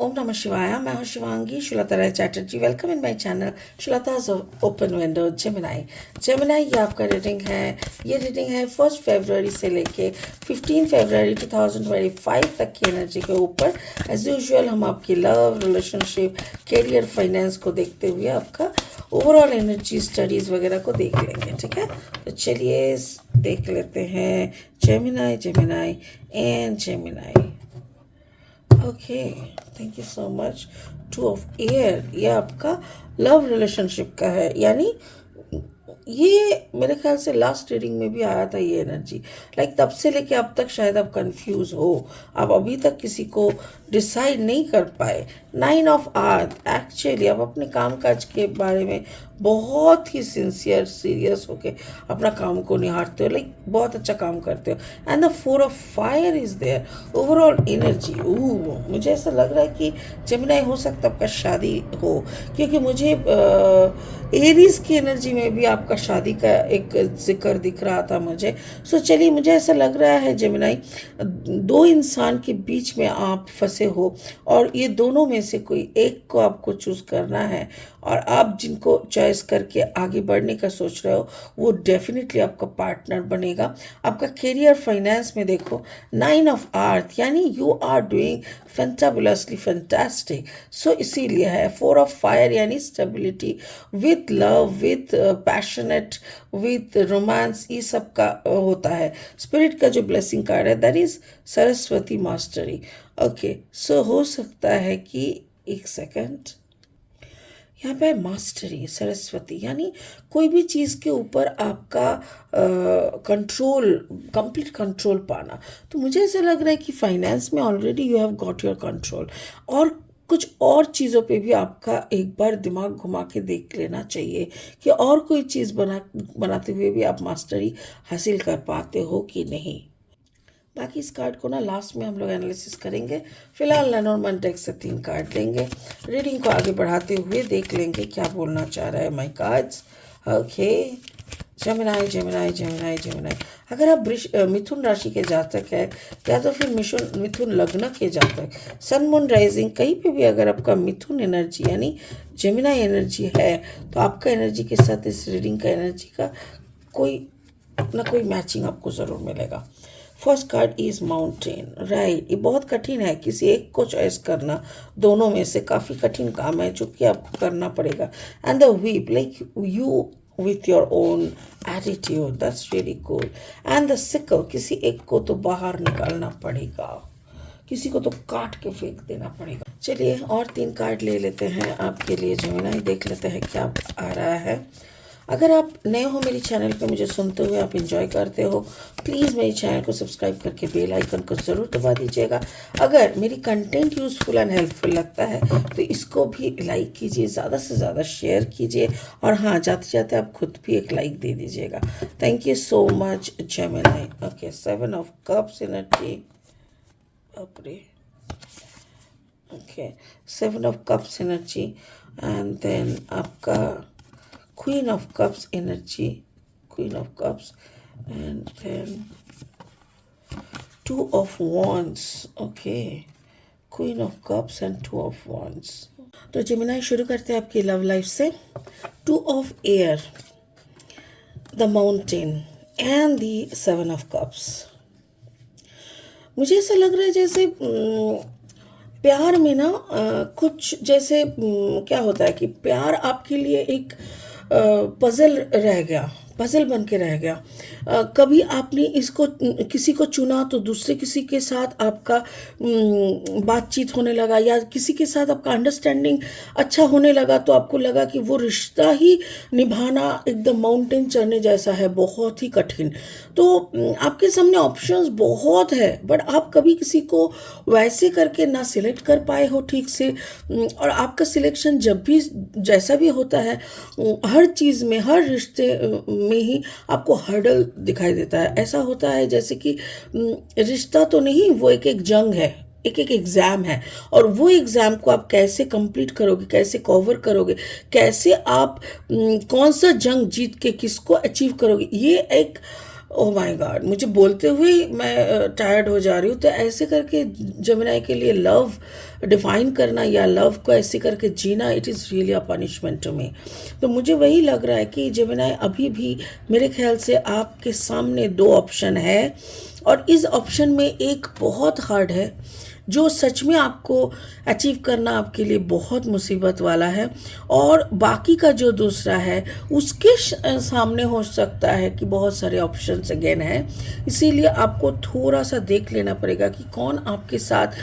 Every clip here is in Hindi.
Om Namah Shivaya. मैं हूँ Shivangi Shulata Rai Chatterjee. Welcome in my channel Shulata's open window Gemini. Gemini ये आपका रीडिंग है. ये रीडिंग है 1 फरवरी से लेके 15 फरवरी 2025 तक की एनर्जी के ऊपर. एज यूजुअल हम आपकी लव, रिलेशनशिप, करियर, फाइनेंस को देखते हुए आपका ओवरऑल एनर्जी, स्टडीज़ वगैरह को देख लेंगे. ठीक है, तो चलिए देख लेते हैं Gemini, Gemini and Gemini. Okay, thank you so much. 2 of air ये आपका लव रिलेशनशिप का है. यानी ये मेरे ख्याल से लास्ट रीडिंग में भी आया था ये एनर्जी. लाइक तब से लेके अब तक शायद आप कंफ्यूज हो, आप अभी तक किसी को डिसाइड नहीं कर पाए. 9 ऑफ आर्थ एक्चुअली आप अपने काम काज के बारे में बहुत ही सिंसियर, सीरियस होके अपना काम को निहारते हो. लाइक बहुत अच्छा काम करते हो. And the 4 of fire is there. Overall energy, मुझे ऐसा लग रहा है कि जेमिनाई हो सकता है आपका शादी हो, क्योंकि मुझे एरीज की एनर्जी में भी आपका शादी का एक जिक्र दिख रहा था मुझे. सो चलिए, मुझे ऐसा लग रहा है जेमिनाई 2 इंसान के बीच में आप फंसे हो और ये दोनों में से कोई एक को आपको चूज़ करना है और आप जिनको चॉइस करके आगे बढ़ने का सोच रहे हो वो डेफिनेटली आपका पार्टनर बनेगा. आपका करियर, फाइनेंस में देखो 9 ऑफ आर्थ, यानी you are doing fantabulously fantastic. So इसीलिए है 4 ऑफ फायर, यानी stability with love, with passionate, with romance, ये सब का होता है. स्पिरिट का जो ब्लेसिंग कार्ड है that is Saraswati mastery. Okay, so हो सकता है कि एक सेकेंड, यहाँ पे मास्टरी सरस्वती, यानी कोई भी चीज़ के ऊपर आपका कंट्रोल, कंप्लीट कंट्रोल पाना. तो मुझे ऐसा लग रहा है कि फाइनेंस में already you have got your control, और कुछ और चीज़ों पे भी आपका एक बार दिमाग घुमा के देख लेना चाहिए कि और कोई चीज़ बनाते हुए भी आप मास्टरी हासिल कर पाते हो कि नहीं. बाकी इस कार्ड को ना लास्ट में हम लोग एनालिसिस करेंगे. फिलहाल लेनोर्मन डेक से 3 कार्ड लेंगे. रीडिंग को आगे बढ़ाते हुए देख लेंगे क्या बोलना चाह रहा है my cards. Okay, Gemini, Gemini, Gemini, Gemini. अगर आप मिथुन राशि के जातक है या तो फिर मिथुन लग्न के जातक, सन मून राइजिंग कहीं पे भी अगर आपका मिथुन एनर्जी यानी जेमिनाई एनर्जी है, तो आपका एनर्जी के साथ इस रीडिंग का एनर्जी का कोई ना कोई मैचिंग आपको ज़रूर मिलेगा. First card is mountain. Right, ये बहुत कठिन है, किसी एक को चॉइस करना दोनों में से काफ़ी कठिन काम है जो कि आपको करना पड़ेगा. And the whip, like you with your own attitude, that's really cool. and the sickle, किसी एक को तो बाहर निकालना पड़ेगा, किसी को तो काट के फेंक देना पड़ेगा. चलिए और 3 कार्ड ले लेते हैं आपके लिए जेमिनाई. देख लेते हैं क्या आ रहा है. अगर आप नए हो मेरी चैनल पे, मुझे सुनते हुए आप एंजॉय करते हो, प्लीज़ मेरी चैनल को सब्सक्राइब करके बेल आइकन को ज़रूर दबा दीजिएगा. अगर मेरी कंटेंट यूज़फुल एंड हेल्पफुल लगता है तो इसको भी लाइक कीजिए, ज़्यादा से ज़्यादा शेयर कीजिए, और हाँ, जाते जाते आप खुद भी एक लाइक दे दीजिएगा. Thank you so much Gemini. Okay, 7 of cups energy. अपने okay, 7 of cups energy. And then आपका Queen of Cups energy, Queen of Cups, and then 2 of Wands. Okay, Queen of Cups and 2 of Wands. तो जेमिनाई शुरू करते हैं आपकी लव लाइफ से. 2 of Air, the Mountain, and the 7 of Cups. मुझे ऐसा लग रहा है जैसे प्यार में ना कुछ जैसे क्या होता है कि प्यार आपके लिए एक पजल रह गया, पजल बन के रह गया. कभी आपने इसको किसी को चुना तो दूसरे किसी के साथ आपका बातचीत होने लगा, या किसी के साथ आपका अंडरस्टैंडिंग अच्छा होने लगा, तो आपको लगा कि वो रिश्ता ही निभाना एकदम माउंटेन चढ़ने जैसा है, बहुत ही कठिन. तो आपके सामने ऑप्शंस बहुत है, बट आप कभी किसी को वैसे करके ना सिलेक्ट कर पाए हो ठीक से. और आपका सिलेक्शन जब भी जैसा भी होता है, हर चीज़ में, हर रिश्ते में ही आपको हर्डल दिखाई देता है. ऐसा होता है जैसे कि रिश्ता तो नहीं, वो एक एक जंग है, एक एक एग्ज़ाम है, और वो एग्ज़ाम को आप कैसे कंप्लीट करोगे, कैसे कवर करोगे, कैसे आप कौन सा जंग जीत के किसको अचीव करोगे, ये एक ओह माय गॉड, मुझे बोलते हुए ही मैं टायर्ड हो जा रही हूँ। तो ऐसे करके जमुनाई के लिए लव डिफाइन करना या लव को ऐसे करके जीना, it is really a punishment to me. तो मुझे वही लग रहा है कि जमुनाई अभी भी मेरे ख्याल से आपके सामने दो ऑप्शन है, और इस ऑप्शन में एक बहुत हार्ड है जो सच में आपको अचीव करना आपके लिए बहुत मुसीबत वाला है, और बाकी का जो दूसरा है उसके सामने हो सकता है कि बहुत सारे ऑप्शंस अगेन हैं। इसीलिए आपको थोड़ा सा देख लेना पड़ेगा कि कौन आपके साथ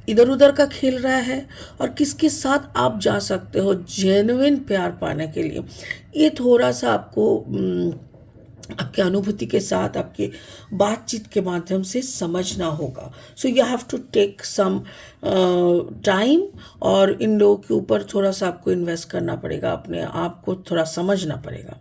इधर उधर का खेल रहा है और किसके साथ आप जा सकते हो जेन्युइन प्यार पाने के लिए। ये थोड़ा सा आपको आपके अनुभूति के साथ, आपके बातचीत के माध्यम से समझना होगा। So you have to take some time, और इन लोगों के ऊपर थोड़ा सा आपको इन्वेस्ट करना पड़ेगा, अपने आप को थोड़ा समझना पड़ेगा।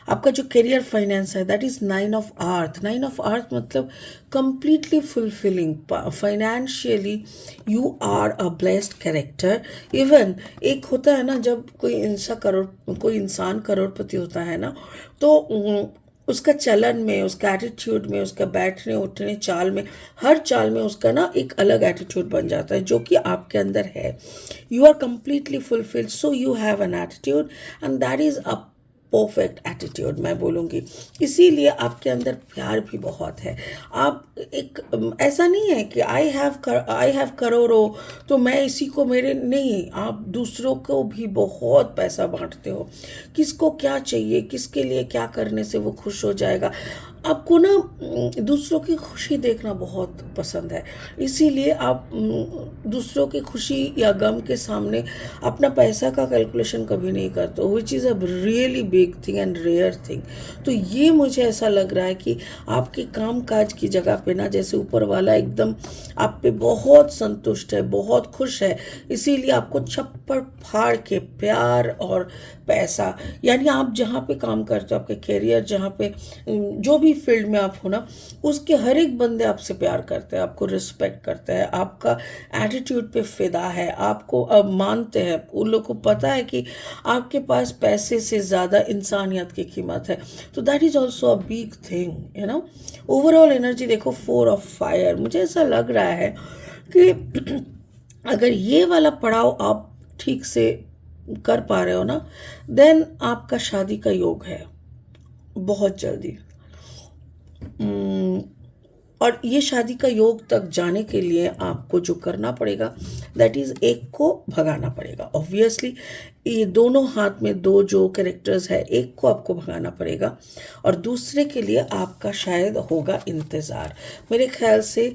आपका जो करियर फाइनेंस है that is 9 of earth. 9 of earth मतलब completely fulfilling financially, you are a blessed character. Even एक होता है ना, जब कोई इंसान करोड़पति होता है ना, तो उसका चलन में, उसका एटीट्यूड में, उसका बैठने उठने चाल में, हर चाल में उसका ना एक अलग एटीट्यूड बन जाता है जो कि आपके अंदर है। You are completely fulfilled, so you have an attitude and that is a perfect attitude मैं बोलूँगी। इसीलिए आपके अंदर प्यार भी बहुत है। आप एक ऐसा नहीं है कि आई हैव करोड़ों तो मैं इसी को मेरे नहीं, आप दूसरों को भी बहुत पैसा बांटते हो। किसको क्या चाहिए, किसके लिए क्या करने से वो खुश हो जाएगा। आपको ना दूसरों की खुशी देखना बहुत पसंद है, इसीलिए आप दूसरों की खुशी या गम के सामने अपना पैसा का कैलकुलेशन कभी नहीं करते, which is a really big thing and rare thing. तो ये मुझे ऐसा लग रहा है कि आपके काम काज की जगह पे ना जैसे ऊपर वाला एकदम आप पे बहुत संतुष्ट है, बहुत खुश है, इसीलिए आपको छप्पर फाड़ के प्यार और पैसा, यानी आप जहाँ पे काम करते हो, आपके करियर जहाँ पे जो भी फील्ड में आप हो ना, उसके हर एक बंदे आपसे प्यार करते हैं, आपको रिस्पेक्ट करते हैं, आपका एटीट्यूड पे फिदा है, आपको अब मानते हैं। उन लोग को पता है कि आपके पास पैसे से ज़्यादा इंसानियत की कीमत है। तो that is also a big thing, you know. Overall energy देखो 4 ऑफ फायर। मुझे ऐसा लग रहा है कि अगर ये वाला पड़ाव आप ठीक से कर पा रहे हो ना, देन आपका शादी का योग है बहुत जल्दी। और ये शादी का योग तक जाने के लिए आपको जो करना पड़ेगा दैट इज़ एक को भगाना पड़ेगा। ऑब्वियसली ये दोनों हाथ में दो जो कैरेक्टर्स है, एक को आपको भगाना पड़ेगा और दूसरे के लिए आपका शायद होगा इंतज़ार। मेरे ख्याल से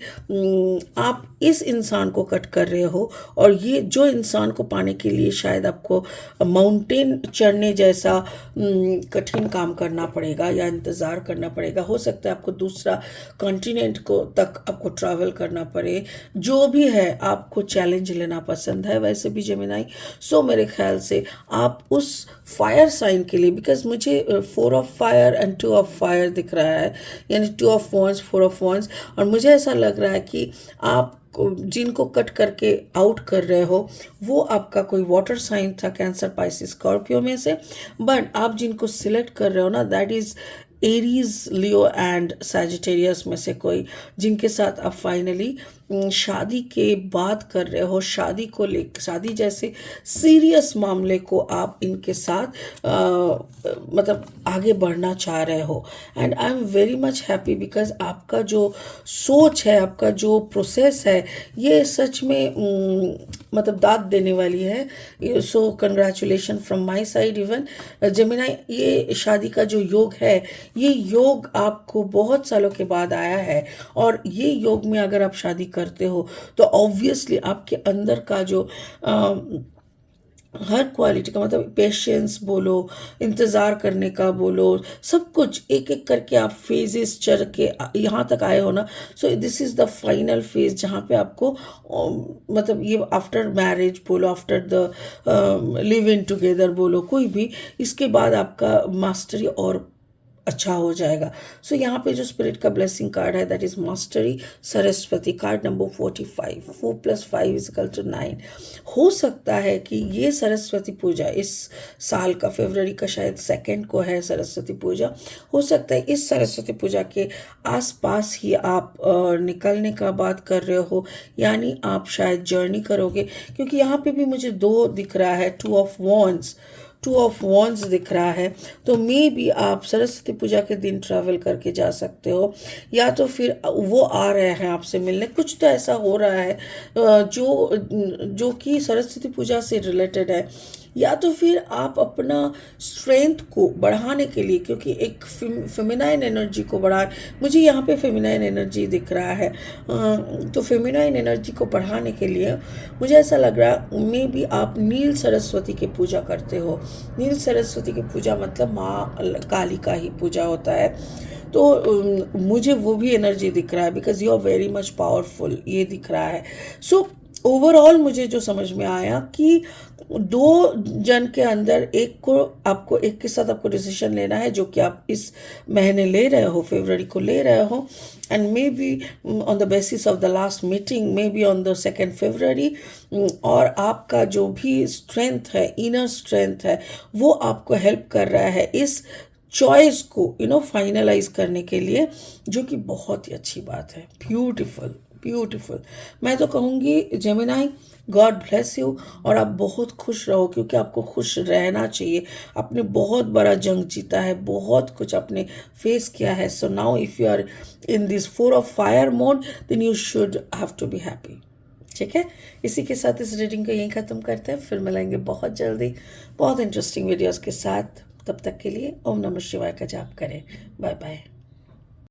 आप इस इंसान को कट कर रहे हो, और ये जो इंसान को पाने के लिए शायद आपको माउंटेन चढ़ने जैसा कठिन काम करना पड़ेगा या इंतज़ार करना पड़ेगा। हो सकता है आपको दूसरा कॉन्टिनेंट को तक आपको ट्रैवल करना पड़े। जो भी है, आपको चैलेंज लेना पसंद है वैसे भी जेमिनाई। सो मेरे ख्याल से आप उस फायर साइन के लिए, बिकॉज मुझे 4 of fire and 2 of fire दिख रहा है, यानी 2 ऑफ वॉन्ड्स 4 ऑफ वॉन्ड्स, और मुझे ऐसा लग रहा है कि आप जिनको कट करके आउट कर रहे हो वो आपका कोई वाटर साइन था, कैंसर, पाइसिस, स्कॉर्पियो में से। बट आप जिनको सिलेक्ट कर रहे हो ना, that is Aries, Leo and Sagittarius में से कोई, जिनके साथ आप फाइनली शादी के बात कर रहे हो, शादी जैसे सीरियस मामले को आप इनके साथ मतलब आगे बढ़ना चाह रहे हो। And I am very much happy because आपका जो सोच है, आपका जो प्रोसेस है, ये सच में मतलब दाद देने वाली है। So congratulation from my side. Even Gemini, ये शादी का जो योग है, ये योग आपको बहुत सालों के बाद आया है, और ये योग में अगर आप शादी करते हो तो ऑब्वियसली आपके अंदर का जो हर क्वालिटी का, मतलब पेशेंस बोलो, इंतज़ार करने का बोलो, सब कुछ एक एक करके आप फेजेस चढ़ के यहाँ तक आए हो ना। So this is the final phase जहाँ पे आपको मतलब ये आफ्टर मैरिज बोलो, after the live in together बोलो, कोई भी, इसके बाद आपका मास्टरी और अच्छा हो जाएगा। सो यहाँ पे जो स्पिरिट का ब्लेसिंग कार्ड है that is mastery Saraswati, card number 45, 4+5=9। हो सकता है कि ये सरस्वती पूजा इस साल का फरवरी का शायद 2 को है सरस्वती पूजा। हो सकता है इस सरस्वती पूजा के आसपास ही आप निकलने का बात कर रहे हो, यानी आप शायद जर्नी करोगे, क्योंकि यहाँ पे भी मुझे 2 दिख रहा है, 2 ऑफ वॉन्ड्स दिख रहा है। तो मे बी आप सरस्वती पूजा के दिन ट्रैवल करके जा सकते हो, या तो फिर वो आ रहे हैं आपसे मिलने, कुछ तो ऐसा हो रहा है जो कि सरस्वती पूजा से रिलेटेड है। या तो फिर आप अपना स्ट्रेंथ को बढ़ाने के लिए, क्योंकि एक फेमिनाइन एनर्जी को बढ़ा, मुझे यहाँ पे फेमिनाइन एनर्जी दिख रहा है, तो फेमिनाइन एनर्जी को बढ़ाने के लिए मुझे ऐसा लग रहा है मे बी आप नील सरस्वती की पूजा करते हो। नील सरस्वती की पूजा मतलब माँ काली का ही पूजा होता है। तो मुझे वो भी एनर्जी दिख रहा है, because you are very much powerful, ये दिख रहा है। सो ओवरऑल मुझे जो समझ में आया कि 2 जन के अंदर एक के साथ आपको डिसीजन लेना है, जो कि आप इस महीने ले रहे हो, फरवरी को ले रहे हो, and may be on the basis of the last meeting, may be on the 2 फरवरी, और आपका जो भी स्ट्रेंथ है, इनर स्ट्रेंथ है, वो आपको हेल्प कर रहा है इस चॉइस को फाइनलाइज करने के लिए, जो कि बहुत ही अच्छी बात है। Beautiful beautiful. मैं तो कहूँगी जेमिनाई, गॉड ब्लेस यू, और आप बहुत खुश रहो, क्योंकि आपको खुश रहना चाहिए। आपने बहुत बड़ा जंग जीता है, बहुत कुछ आपने फेस किया है। So now if you are in this 4 of fire mode, then you should have to be happy. ठीक है, इसी के साथ इस रीडिंग को यहीं ख़त्म करते हैं, फिर मिलेंगे बहुत जल्दी बहुत इंटरेस्टिंग वीडियोज़ के साथ। तब तक के लिए ओम नमः शिवाय का जाप करें। Bye bye.